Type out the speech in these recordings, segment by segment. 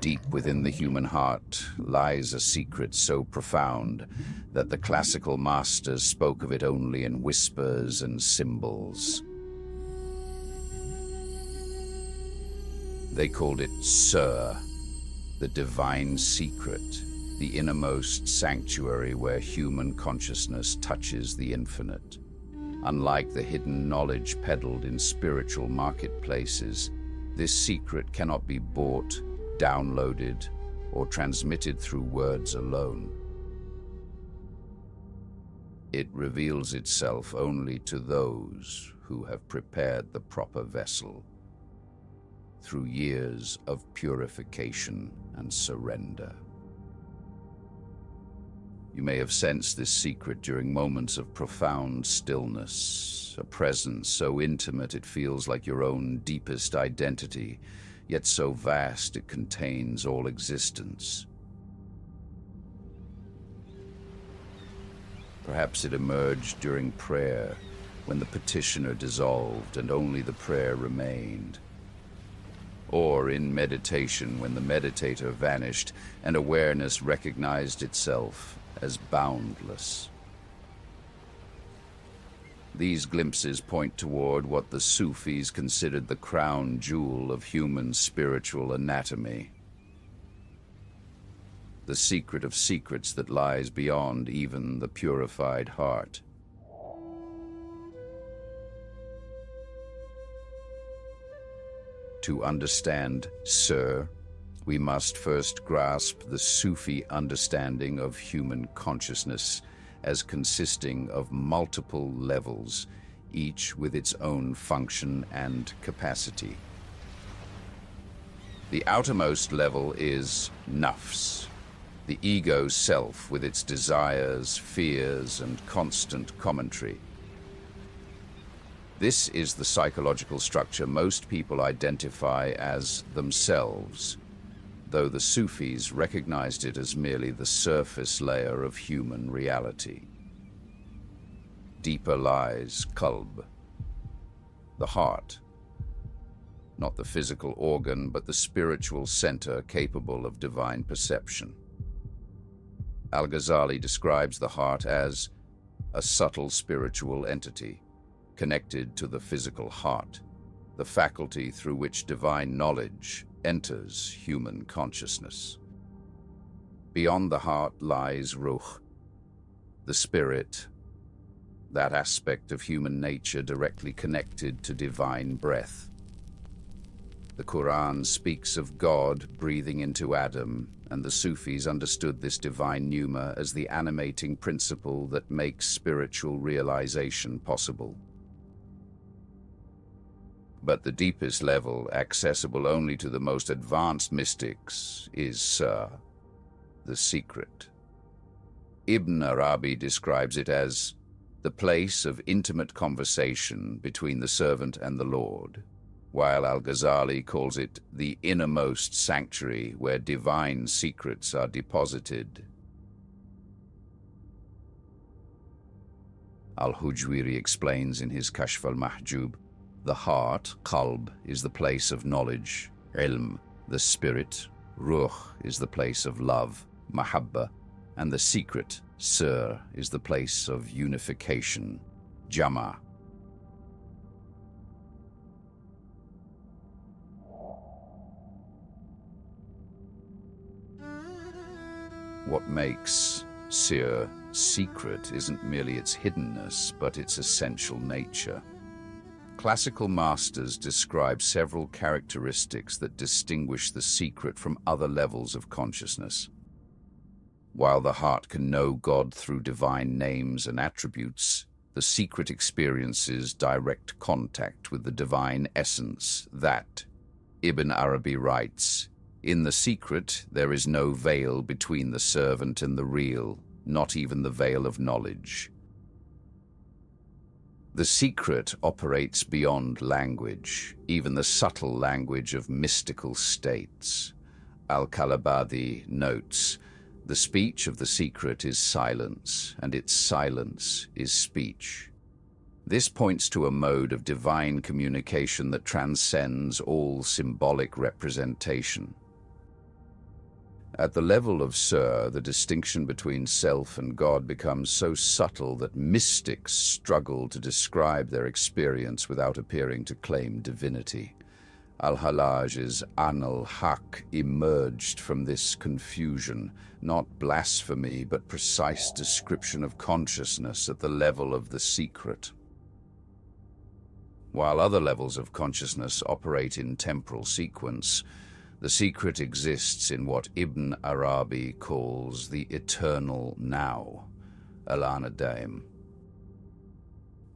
Deep within the human heart lies a secret so profound that the classical masters spoke of it only in whispers and symbols. They called it Sirr, the divine secret, the innermost sanctuary where human consciousness touches the infinite. Unlike the hidden knowledge peddled in spiritual marketplaces, this secret cannot be bought, downloaded, or transmitted through words alone. It reveals itself only to those who have prepared the proper vessel, through years of purification and surrender. You may have sensed this secret during moments of profound stillness, a presence so intimate it feels like your own deepest identity, yet so vast it contains all existence. Perhaps it emerged during prayer, when the petitioner dissolved and only the prayer remained. Or in meditation, when the meditator vanished and awareness recognized itself as boundless. These glimpses point toward what the Sufis considered the crown jewel of human spiritual anatomy. The secret of secrets that lies beyond even the purified heart. To understand Sirr, we must first grasp the Sufi understanding of human consciousness as consisting of multiple levels, each with its own function and capacity. The outermost level is nafs, the ego self with its desires, fears, and constant commentary. This is the psychological structure most people identify as themselves, though the Sufis recognized it as merely the surface layer of human reality. Deeper lies qalb, the heart, not the physical organ, but the spiritual center capable of divine perception. Al-Ghazali describes the heart as a subtle spiritual entity, connected to the physical heart, the faculty through which divine knowledge enters human consciousness. Beyond the heart lies ruh, the spirit, that aspect of human nature directly connected to divine breath. The Quran speaks of God breathing into Adam, and the Sufis understood this divine pneuma as the animating principle that makes spiritual realization possible. But the deepest level, accessible only to the most advanced mystics, is Sirr, the secret. Ibn Arabi describes it as the place of intimate conversation between the servant and the Lord, while al-Ghazali calls it the innermost sanctuary where divine secrets are deposited. Al-Hujwiri explains in his Kashf al-Mahjub, the heart, qalb, is the place of knowledge, ilm, the spirit, ruh is the place of love, mahabba, and the secret, sirr, is the place of unification, jama. What makes Sirr secret isn't merely its hiddenness, but its essential nature. Classical masters describe several characteristics that distinguish the secret from other levels of consciousness. While the heart can know God through divine names and attributes, the secret experiences direct contact with the divine essence that, Ibn Arabi writes, in the secret there is no veil between the servant and the real, not even the veil of knowledge. The secret operates beyond language, even the subtle language of mystical states. Al-Kalabadi notes, the speech of the secret is silence, and its silence is speech. This points to a mode of divine communication that transcends all symbolic representation. At the level of Sirr, the distinction between self and God becomes so subtle that mystics struggle to describe their experience without appearing to claim divinity. Al-hallaj's al-hallaj emerged from this confusion, not blasphemy but precise description of consciousness at the level of the secret. While other levels of consciousness operate in temporal sequence, the secret exists in what Ibn Arabi calls the eternal now, al-daim.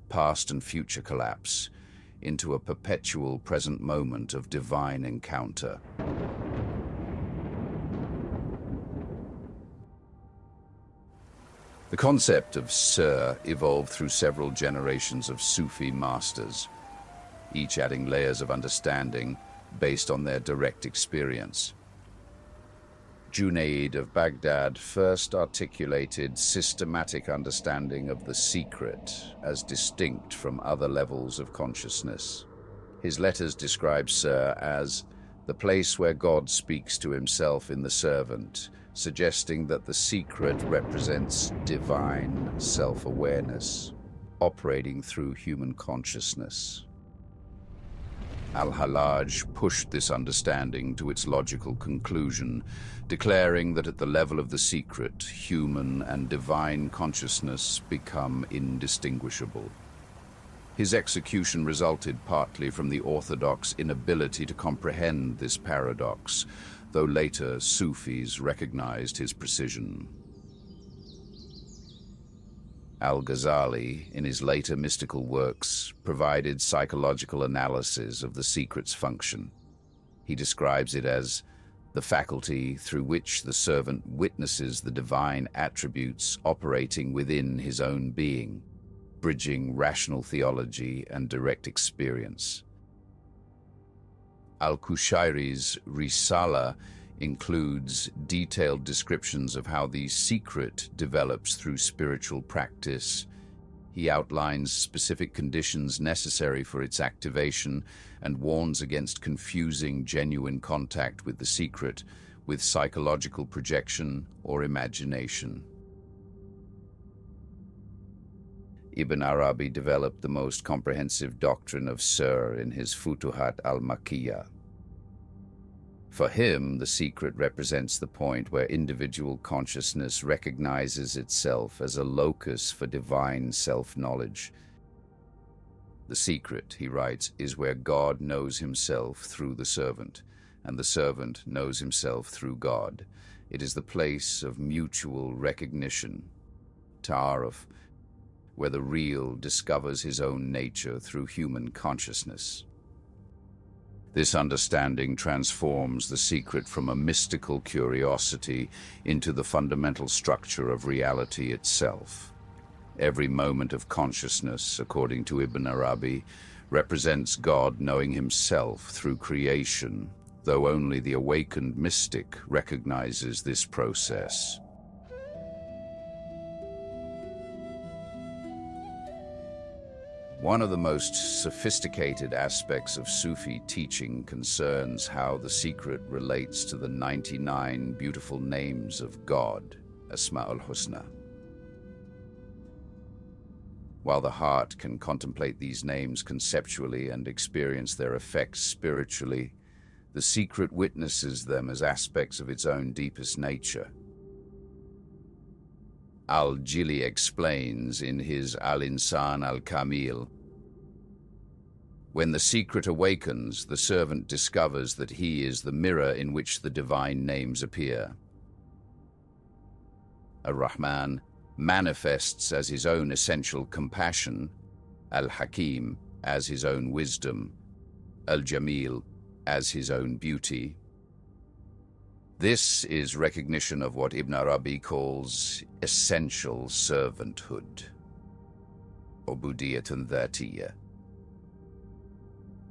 Past and future collapse into a perpetual present moment of divine encounter. The concept of Sirr evolved through several generations of Sufi masters, each adding layers of understanding based on their direct experience. Junaid of Baghdad first articulated systematic understanding of the secret as distinct from other levels of consciousness. His letters describe Sirr as the place where God speaks to himself in the servant, suggesting that the secret represents divine self-awareness, operating through human consciousness. Al-hallaj pushed this understanding to its logical conclusion, declaring that at the level of the secret, human and divine consciousness become indistinguishable. His execution resulted partly from the orthodox inability to comprehend this paradox, though later Sufis recognized his precision. Al-ghazali, in his later mystical works, provided psychological analysis of the secret's function. He describes it as the faculty through which the servant witnesses the divine attributes operating within his own being, bridging rational theology and direct experience. Al-Qushayri's Risala includes detailed descriptions of how the secret develops through spiritual practice. He outlines specific conditions necessary for its activation and warns against confusing genuine contact with the secret with psychological projection or imagination. Ibn Arabi developed the most comprehensive doctrine of Sirr in his Futuhat al-Makkiyah. For him, the secret represents the point where individual consciousness recognizes itself as a locus for divine self-knowledge. The secret, he writes, is where God knows himself through the servant, and the servant knows himself through God. It is the place of mutual recognition, ta'aruf, where the real discovers his own nature through human consciousness. This understanding transforms the secret from a mystical curiosity into the fundamental structure of reality itself. Every moment of consciousness, according to Ibn Arabi, represents God knowing himself through creation, though only the awakened mystic recognizes this process. One of the most sophisticated aspects of Sufi teaching concerns how the secret relates to the 99 beautiful names of God, Asma'ul Husna. While the heart can contemplate these names conceptually and experience their effects spiritually, the secret witnesses them as aspects of its own deepest nature. Al-Jili explains in his Al-Insan al-Kamil, when the secret awakens, the servant discovers that he is the mirror in which the divine names appear. Ar-Rahman manifests as his own essential compassion, Al-Hakim as his own wisdom, Al-Jamil as his own beauty. This is recognition of what Ibn Arabi calls essential servanthood, Ubudiyatun Dhatiyya.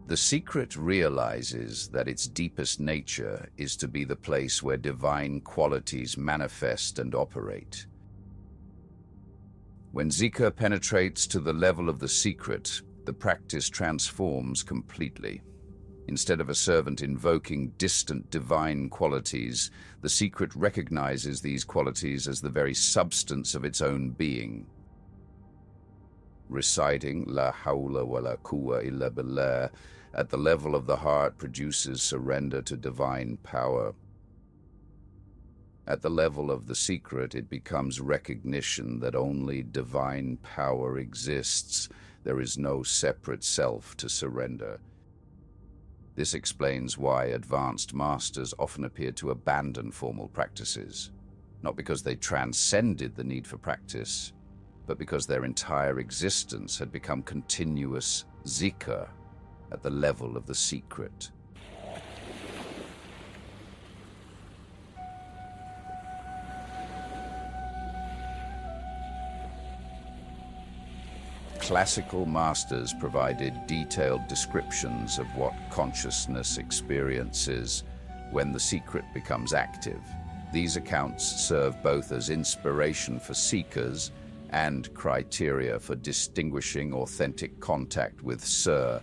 The secret realizes that its deepest nature is to be the place where divine qualities manifest and operate. When zikr penetrates to the level of the secret, the practice transforms completely. Instead of a servant invoking distant divine qualities, the secret recognizes these qualities as the very substance of its own being. Reciting La hawla wa la quwwa illa billah at the level of the heart produces surrender to divine power. At the level of the secret, it becomes recognition that only divine power exists. There is no separate self to surrender. This explains why advanced masters often appear to abandon formal practices, not because they transcended the need for practice, but because their entire existence had become continuous zikr at the level of the secret. Classical masters provided detailed descriptions of what consciousness experiences when the secret becomes active. These accounts serve both as inspiration for seekers and criteria for distinguishing authentic contact with Sirr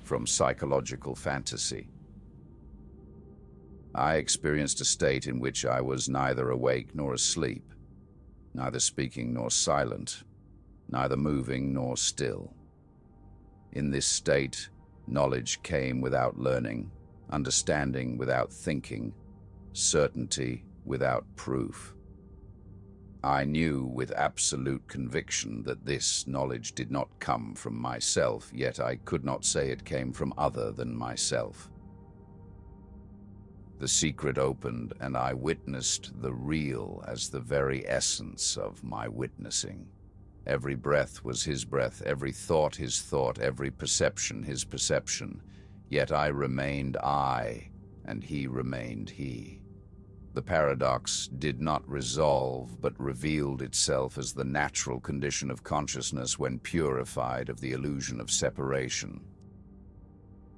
from psychological fantasy. I experienced a state in which I was neither awake nor asleep, neither speaking nor silent, neither moving nor still. In this state, knowledge came without learning, understanding without thinking, certainty without proof. I knew with absolute conviction that this knowledge did not come from myself, yet I could not say it came from other than myself. The secret opened, and I witnessed the real as the very essence of my witnessing. Every breath was his breath, every thought his thought, every perception his perception. Yet I remained I, and he remained he. The paradox did not resolve, but revealed itself as the natural condition of consciousness when purified of the illusion of separation.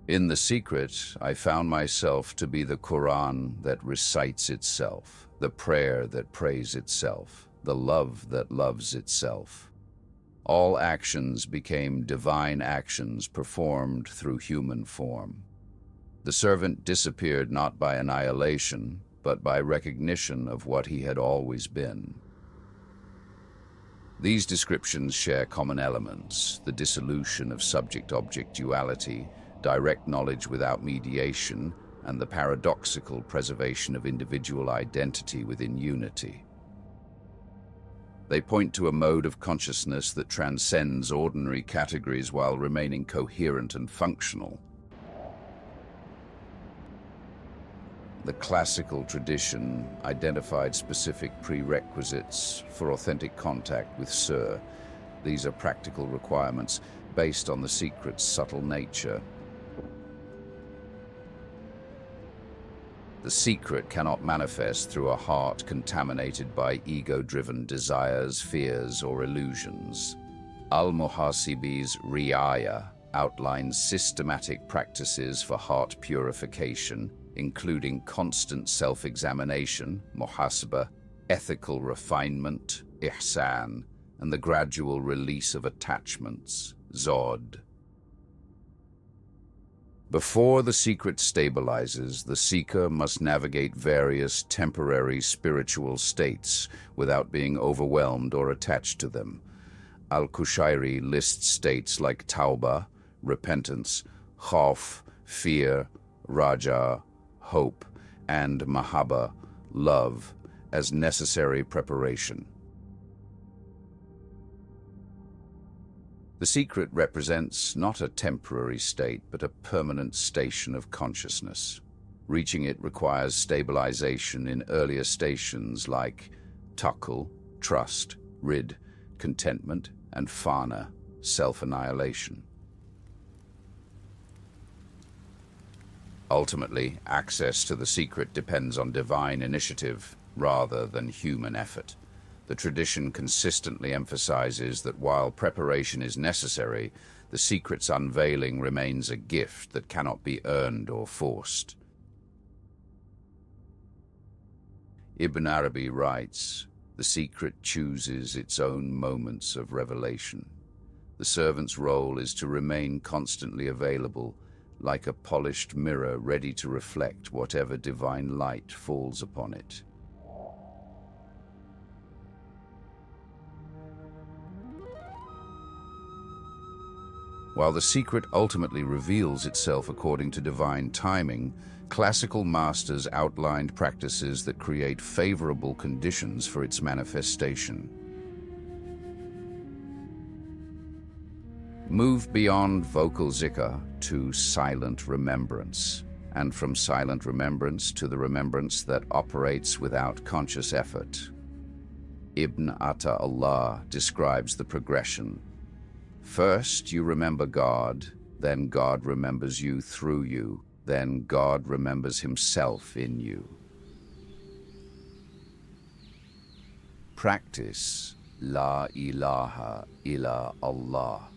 In the secret, I found myself to be the Quran that recites itself, the prayer that prays itself, the love that loves itself. All actions became divine actions performed through human form. The servant disappeared not by annihilation, but by recognition of what he had always been. These descriptions share common elements: the dissolution of subject-object duality, direct knowledge without mediation, and the paradoxical preservation of individual identity within unity. They point to a mode of consciousness that transcends ordinary categories while remaining coherent and functional. The classical tradition identified specific prerequisites for authentic contact with Sirr. These are practical requirements based on the secret's subtle nature. The secret cannot manifest through a heart contaminated by ego-driven desires, fears, or illusions. Al-Muhasibi's Riaya outlines systematic practices for heart purification, including constant self-examination, muhasabah, ethical refinement, ihsan, and the gradual release of attachments, zod. Before the secret stabilizes, the seeker must navigate various temporary spiritual states without being overwhelmed or attached to them. Al-Kushairi lists states like tawbah, repentance, khawf, fear, raja, hope, and mahabba, love, as necessary preparation. The secret represents not a temporary state, but a permanent station of consciousness. Reaching it requires stabilization in earlier stations like tawakkul, trust, rid, contentment, and fana, self-annihilation. Ultimately, access to the secret depends on divine initiative rather than human effort. The tradition consistently emphasizes that while preparation is necessary, the secret's unveiling remains a gift that cannot be earned or forced. Ibn Arabi writes, "The secret chooses its own moments of revelation. The servant's role is to remain constantly available, like a polished mirror ready to reflect whatever divine light falls upon it. While the secret ultimately reveals itself according to divine timing, classical masters outlined practices that create favorable conditions for its manifestation. Move beyond vocal zikr to silent remembrance, and from silent remembrance to the remembrance that operates without conscious effort. Ibn Atta Allah describes the progression. First, you remember God, then God remembers you through you, then God remembers himself in you. Practice La ilaha illa Allah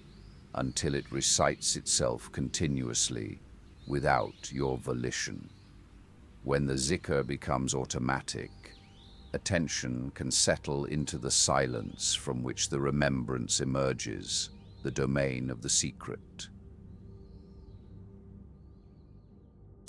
until it recites itself continuously without your volition. When the zikr becomes automatic, attention can settle into the silence from which the remembrance emerges, the domain of the secret.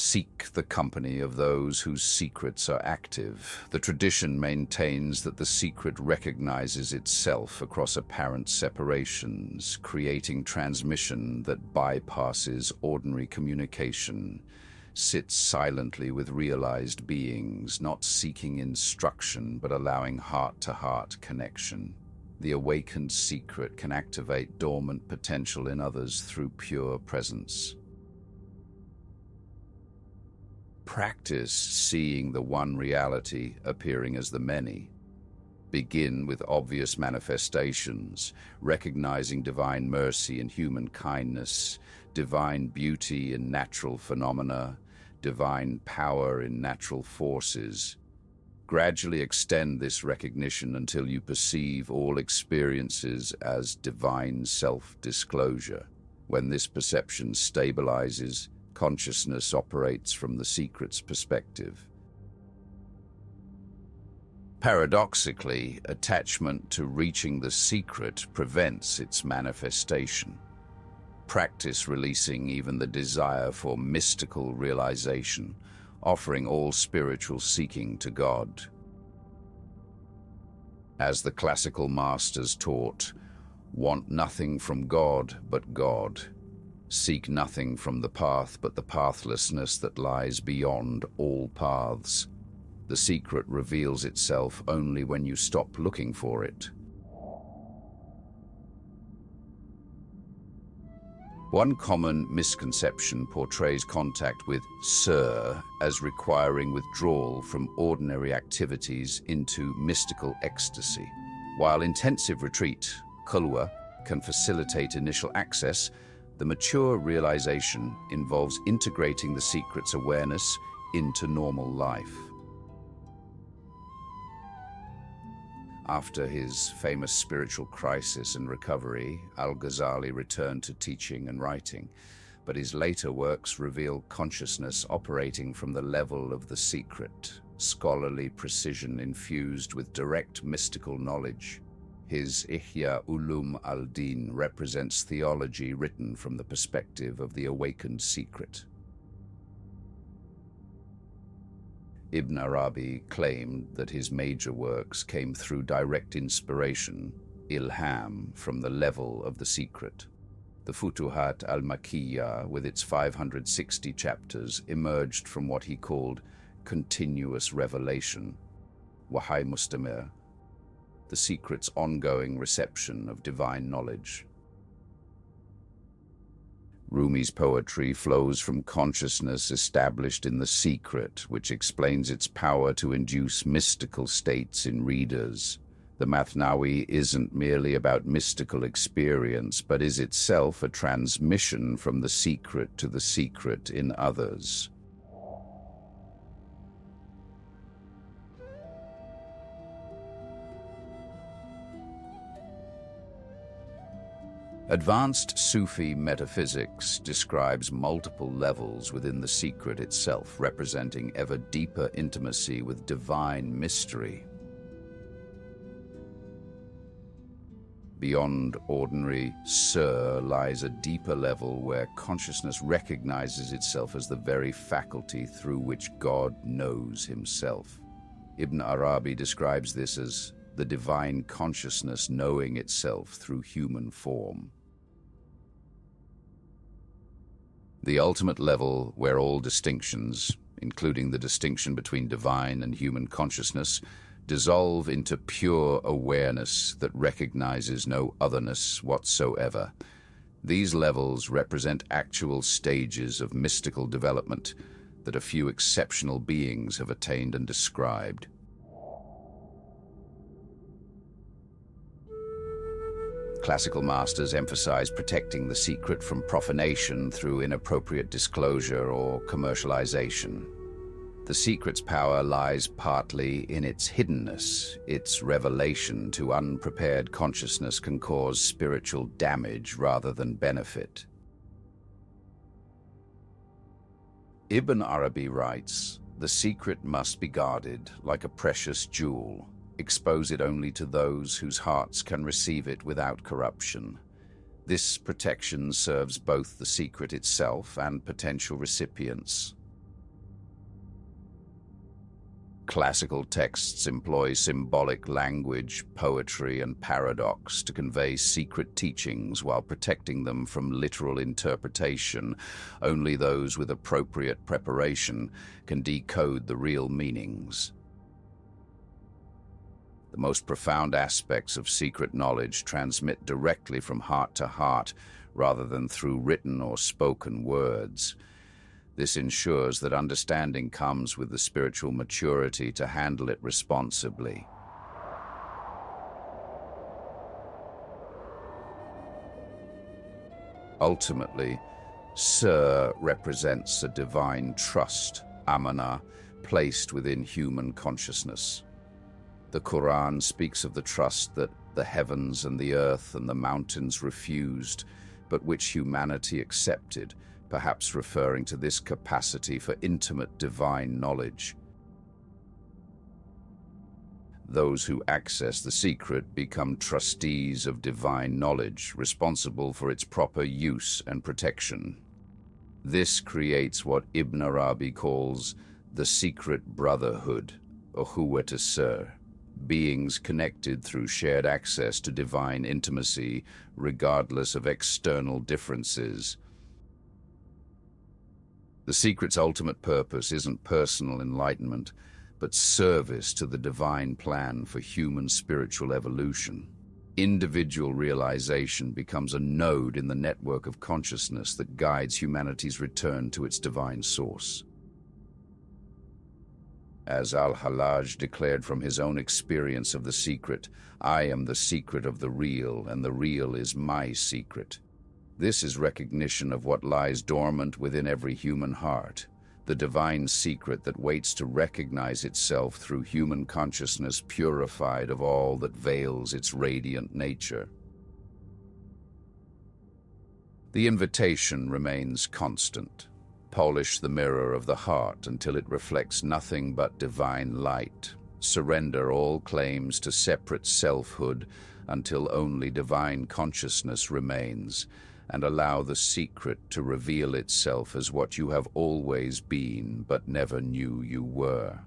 Seek the company of those whose secrets are active. The tradition maintains that the secret recognizes itself across apparent separations, creating transmission that bypasses ordinary communication, sits silently with realized beings, not seeking instruction but allowing heart-to-heart connection. The awakened secret can activate dormant potential in others through pure presence. Practice seeing the one reality appearing as the many. Begin with obvious manifestations, recognizing divine mercy in human kindness, divine beauty in natural phenomena, divine power in natural forces. Gradually extend this recognition until you perceive all experiences as divine self-disclosure. When this perception stabilizes, consciousness operates from the secret's perspective. Paradoxically, attachment to reaching the secret prevents its manifestation. Practice releasing even the desire for mystical realization, offering all spiritual seeking to God. As the classical masters taught, want nothing from God but God. Seek nothing from the path but the pathlessness that lies beyond all paths. The secret reveals itself only when you stop looking for it. One common misconception portrays contact with Sirr as requiring withdrawal from ordinary activities into mystical ecstasy. While intensive retreat, khulwa, can facilitate initial access, the mature realization involves integrating the secret's awareness into normal life. After his famous spiritual crisis and recovery, al-Ghazali returned to teaching and writing, but his later works reveal consciousness operating from the level of the secret, scholarly precision infused with direct mystical knowledge. His Ihya Ulum al-Din represents theology written from the perspective of the awakened secret. Ibn Arabi claimed that his major works came through direct inspiration, ilham, from the level of the secret. The Futuhat al-Makkiyah, with its 560 chapters, emerged from what he called continuous revelation, Wahy Mustamir, the secret's ongoing reception of divine knowledge. Rumi's poetry flows from consciousness established in the secret, which explains its power to induce mystical states in readers. The Mathnawi isn't merely about mystical experience, but is itself a transmission from the secret to the secret in others. Advanced Sufi metaphysics describes multiple levels within the secret itself, representing ever deeper intimacy with divine mystery. Beyond ordinary Sirr lies a deeper level where consciousness recognizes itself as the very faculty through which God knows himself. Ibn Arabi describes this as the divine consciousness knowing itself through human form. The ultimate level where all distinctions, including the distinction between divine and human consciousness, dissolve into pure awareness that recognizes no otherness whatsoever. These levels represent actual stages of mystical development that a few exceptional beings have attained and described. Classical masters emphasize protecting the secret from profanation through inappropriate disclosure or commercialization. The secret's power lies partly in its hiddenness. Its revelation to unprepared consciousness can cause spiritual damage rather than benefit. Ibn Arabi writes, "The secret must be guarded like a precious jewel. Expose it only to those whose hearts can receive it without corruption. This protection serves both the secret itself and potential recipients." Classical texts employ symbolic language, poetry, and paradox to convey secret teachings while protecting them from literal interpretation. Only those with appropriate preparation can decode the real meanings. The most profound aspects of secret knowledge transmit directly from heart to heart rather than through written or spoken words. This ensures that understanding comes with the spiritual maturity to handle it responsibly. Ultimately, Sirr represents a divine trust, amana, placed within human consciousness. The Quran speaks of the trust that the heavens and the earth and the mountains refused, but which humanity accepted, perhaps referring to this capacity for intimate divine knowledge. Those who access the secret become trustees of divine knowledge, responsible for its proper use and protection. This creates what Ibn Arabi calls the secret brotherhood, ukhuwat as-sirr, beings connected through shared access to divine intimacy, regardless of external differences. The secret's ultimate purpose isn't personal enlightenment, but service to the divine plan for human spiritual evolution. Individual realization becomes a node in the network of consciousness that guides humanity's return to its divine source. As al-hallaj declared from his own experience of the secret, "I am the secret of the real, and the real is my secret." This is recognition of what lies dormant within every human heart, the divine secret that waits to recognize itself through human consciousness purified of all that veils its radiant nature. The invitation remains constant. Polish the mirror of the heart until it reflects nothing but divine light. Surrender all claims to separate selfhood until only divine consciousness remains, and allow the secret to reveal itself as what you have always been but never knew you were.